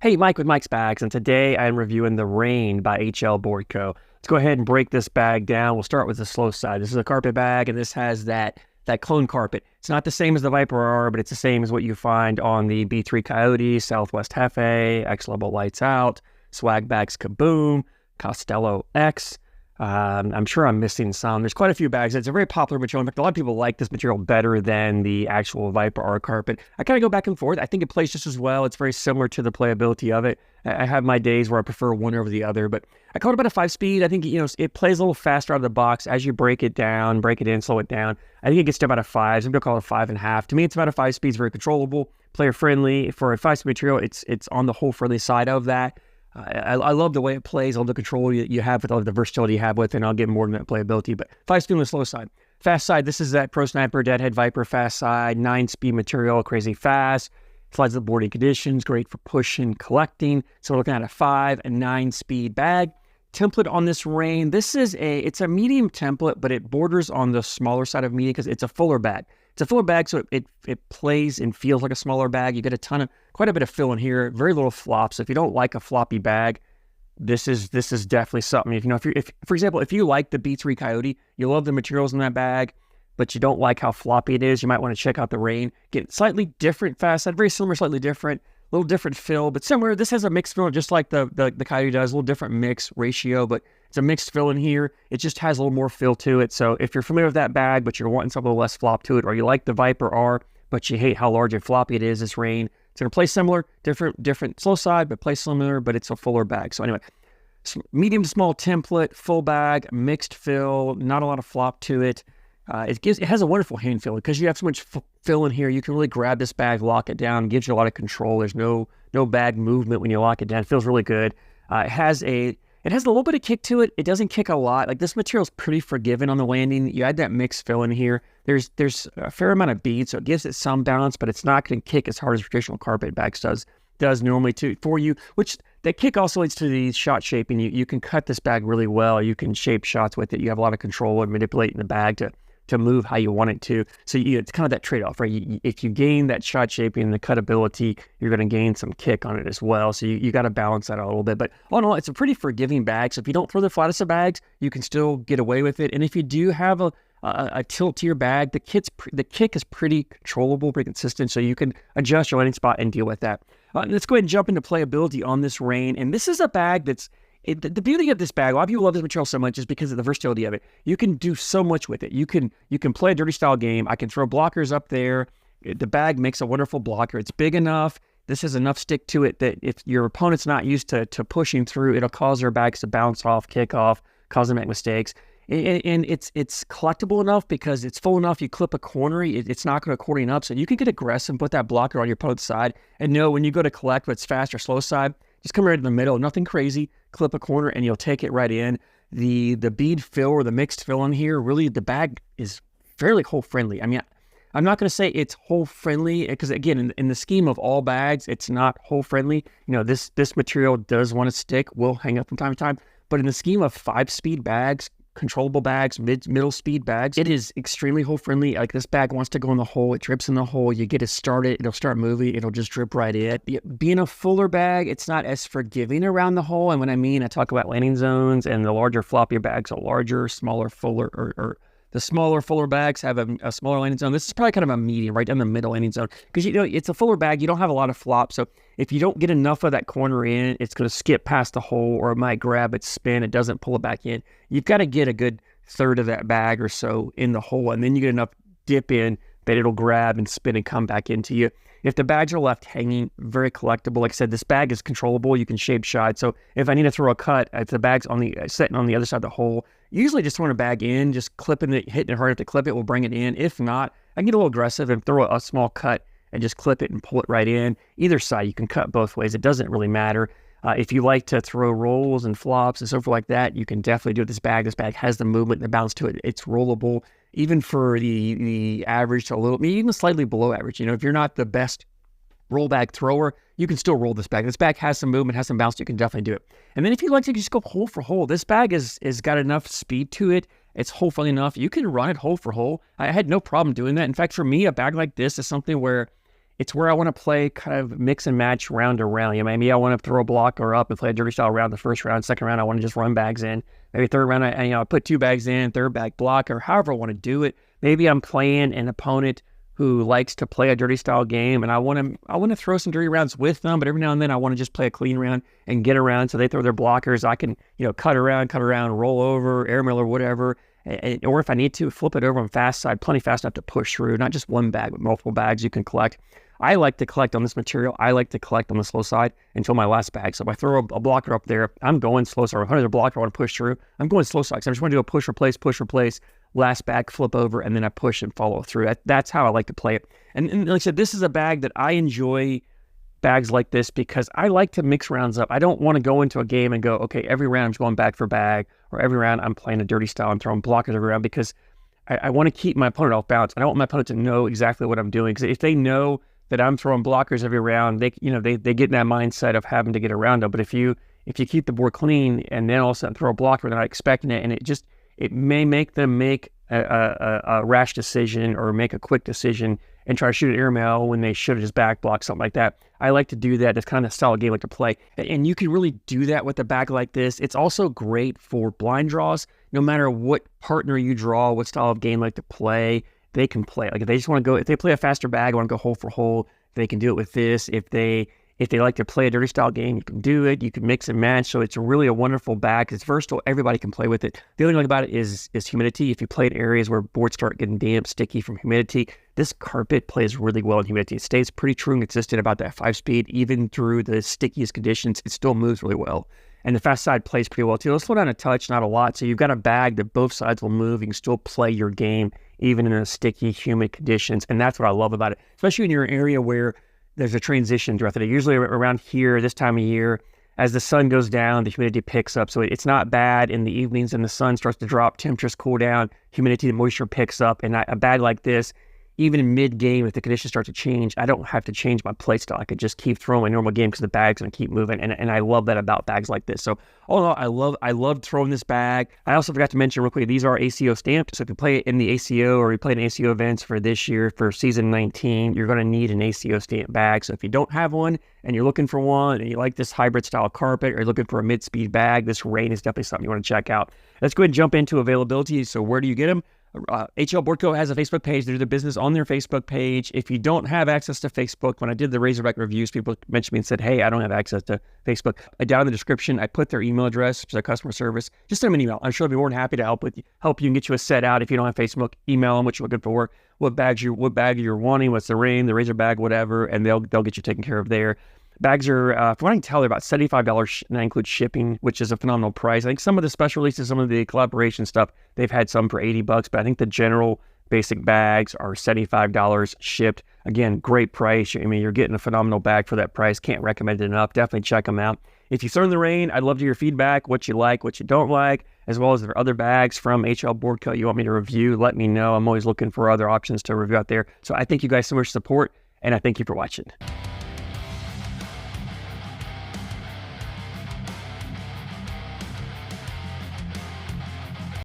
Hey, Mike with Mike's Bags, and today I'm reviewing the Rain by HLBoardCo. Let's go ahead and break this bag down. We'll start with the slow side. This is a carpet bag, and this has that clone carpet. It's not the same as the Viper R, but it's the same as what you find on the B3 Coyote, Southwest Hefe, X-Level Lights Out, Swag Bags Kaboom, Costello X. I'm sure I'm missing some. There's quite a few bags. It's a very popular material. In fact, a lot of people like this material better than the actual Viper R carpet. I kind of go back and forth. I think it plays just as well. It's very similar to the playability of it. I have my days where I prefer one over the other, but I call it about a 5-speed. I think, it plays a little faster out of the box as you break it down, break it in, slow it down. I think it gets to about a 5. Some people call it a 5.5. To me, it's about a 5-speed. It's very controllable, player friendly. For a 5-speed material, it's on the hole friendly side of that. I love the way it plays, all the control you have with all the versatility you have with it, and I'll get more than that playability. But 5-speed on the slow side. Fast side, this is that Pro Sniper Deadhead Viper fast side, 9-speed material, crazy fast. Slides the boarding conditions, great for pushing, collecting. So we're looking at a 5 and 9-speed bag. Template on this Rain, it's a medium template, but it borders on the smaller side of medium because it's a fuller bag. It's a fuller bag, so it plays and feels like a smaller bag. You get quite a bit of fill in here, very little flops. If you don't like a floppy bag, this is definitely something. If for example, if you like the B3 Coyote, you love the materials in that bag, but you don't like how floppy it is, you might want to check out the Rain. Get slightly different fast side, very similar, slightly different. A little different fill, but similar. This has a mixed fill, just like the Coyote does. A little different mix ratio, but it's a mixed fill in here. It just has a little more fill to it. So if you're familiar with that bag, but you're wanting something less flop to it, or you like the Viper R, but you hate how large and floppy it is, this Rain, it's going to play similar, different slow side, but play similar, but it's a fuller bag. So anyway, medium to small template, full bag, mixed fill, not a lot of flop to it. It has a wonderful hand feel because you have so much fill in here. You can really grab this bag, lock it down, gives you a lot of control. There's no bag movement when you lock it down. It feels really good. It has a little bit of kick to it. It doesn't kick a lot. Like, this material is pretty forgiving on the landing. You add that mixed fill in here. There's a fair amount of bead, so it gives it some balance, but it's not going to kick as hard as traditional carpet bags does normally for you. Which that kick also leads to the shot shaping. You can cut this bag really well. You can shape shots with it. You have a lot of control and manipulating the bag to move how you want it to. So it's kind of that trade-off, right? If you gain that shot shaping and the cutability, you're going to gain some kick on it as well. So you got to balance that out a little bit. But all in all, it's a pretty forgiving bag. So if you don't throw the flattest of bags, you can still get away with it. And if you do have a tilt to your bag, the kick is pretty controllable, pretty consistent. So you can adjust your landing spot and deal with that. Let's go ahead and jump into playability on this Rain. And this is a bag the beauty of this bag, a lot of people love this material so much is because of the versatility of it. You can do so much with it. You can play a dirty style game. I can throw blockers up there. The bag makes a wonderful blocker. It's big enough. This has enough stick to it that if your opponent's not used to pushing through, it'll cause their bags to bounce off, kick off, cause them to make mistakes. And it's collectible enough because it's full enough. You clip a corner, it's not going to accordion up. So you can get aggressive and put that blocker on your opponent's side and know when you go to collect what's fast or slow side, just come right in the middle, nothing crazy, clip a corner, and you'll take it right in. The bead fill or the mixed fill in here, really the bag is fairly hole friendly. I mean, I'm not going to say it's hole friendly because, again, in the scheme of all bags, it's not hole friendly. This material does want to stick, will hang up from time to time. But in the scheme of 5-speed bags, controllable bags, middle speed bags, it is extremely hole friendly. Like, this bag wants to go in the hole, it drips in the hole, you get it started, it'll start moving, it'll just drip right in. Being a fuller bag, it's not as forgiving around the hole. And when I talk about landing zones, and the larger floppier bags are larger, smaller, fuller, or the smaller, fuller bags have a smaller landing zone. This is probably kind of a medium, right down the middle landing zone. Because, it's a fuller bag. You don't have a lot of flop. So if you don't get enough of that corner in, it's going to skip past the hole, or it might grab its spin. It doesn't pull it back in. You've got to get a good third of that bag or so in the hole, and then you get enough dip in that it'll grab and spin and come back into you. If the bags are left hanging, very collectible. Like I said, this bag is controllable. You can shape shot. So if I need to throw a cut, if the bag's sitting on the other side of the hole, usually just throwing a bag in, just clipping it, hitting it hard enough to clip it will bring it in. If not, I can get a little aggressive and throw a small cut and just clip it and pull it right in. Either side, you can cut both ways. It doesn't really matter. If you like to throw rolls and flops and so forth like that, you can definitely do it with this bag. This bag has the movement and the bounce to it. It's rollable, even for the average to a little, maybe even slightly below average. If you're not the best roll bag thrower, you can still roll this bag. This bag has some movement, has some bounce. You can definitely do it. And then if you like to just go hole for hole, this bag is got enough speed to it. It's hole friendly enough. You can run it hole for hole. I had no problem doing that. In fact, for me, a bag like this is something where it's where I want to play kind of mix and match round to round. Maybe I want to throw a blocker up and play a dirty style round the first round. Second round, I want to just run bags in. Maybe third round, I put 2 bags in, third bag blocker, however I want to do it. Maybe I'm playing an opponent who likes to play a dirty style game, and I want to throw some dirty rounds with them, but every now and then I want to just play a clean round and get around. So they throw their blockers. I can, cut around, roll over, airmail or whatever. Or if I need to, flip it over on fast side, plenty fast enough to push through, not just one bag, but multiple bags you can collect. I like to collect on this material. I like to collect on the slow side until my last bag. So if I throw a blocker up there, I'm going slow side. Or another blocker I want to push through, I'm going slow side. So I just want to do a push, replace, last bag, flip over, and then I push and follow through. That's how I like to play it. And like I said, this is a bag that I enjoy bags like this because I like to mix rounds up. I don't want to go into a game and go, okay, every round I'm just going bag for bag, or every round I'm playing a dirty style and throwing blockers every round, because I want to keep my opponent off balance. I don't want my opponent to know exactly what I'm doing, because if they know that I'm throwing blockers every round, they get in that mindset of having to get around them. But if you keep the board clean and then all of a sudden throw a blocker, they're not expecting it, and it may make them make a rash decision or make a quick decision and try to shoot an airmail when they should have just back blocked, something like that. I like to do that. It's kind of a style game I like to play. And you can really do that with a bag like this. It's also great for blind draws. No matter what partner you draw, what style of game you like to play, they can play. Like if they just want to go, if they play a faster bag, want to go hole for hole, they can do it with this. If they like to play a dirty style game, you can do it. You can mix and match. So it's really a wonderful bag. It's versatile. Everybody can play with it. The only thing about it is humidity. If you play in areas where boards start getting damp, sticky from humidity, this carpet plays really well in humidity. It stays pretty true and consistent about that 5-speed. Even through the stickiest conditions, it still moves really well. And the fast side plays pretty well too. It'll slow down a touch, not a lot. So you've got a bag that both sides will move. You can still play your game even in the sticky, humid conditions. And that's what I love about it, especially in your area where there's a transition throughout the day. Usually around here, this time of year, as the sun goes down, the humidity picks up. So it's not bad in the evenings, and the sun starts to drop, temperatures cool down, humidity, the moisture picks up. And a bag like this, even in mid-game, if the conditions start to change, I don't have to change my play style. I could just keep throwing my normal game because the bag's going to keep moving, and I love that about bags like this. So all in all, I love throwing this bag. I also forgot to mention real quick, these are ACO stamped. So if you play it in the ACO or you play in ACO events for this year, for season 19, you're going to need an ACO stamped bag. So if you don't have one and you're looking for one and you like this hybrid style carpet, or you're looking for a mid-speed bag, this Rain is definitely something you want to check out. Let's go ahead and jump into availability. So where do you get them? HLBoardCo has a Facebook page. They do the business on their Facebook page. If you don't have access to Facebook, when I did the Razorback reviews, people mentioned me and said, hey, I don't have access to Facebook. Down in the description, I put their email address, which is their customer service. Just send them an email. I'm sure they'll be more than happy to help you and get you a set out. If you don't have Facebook, email them what you're looking for, what bag you're wanting, what's the Rain, the Razorback, whatever, and they'll get you taken care of there. Bags are, from what I can tell, they're about $75, and that includes shipping, which is a phenomenal price. I think some of the special releases, some of the collaboration stuff, they've had some for $80, but I think the general basic bags are $75 shipped. Again, great price. I mean, you're getting a phenomenal bag for that price. Can't recommend it enough. Definitely check them out. If you throw in the Rain, I'd love to hear your feedback, what you like, what you don't like, as well as if there are other bags from HLBoardCo you want me to review. Let me know. I'm always looking for other options to review out there. So I thank you guys so much for support, and I thank you for watching.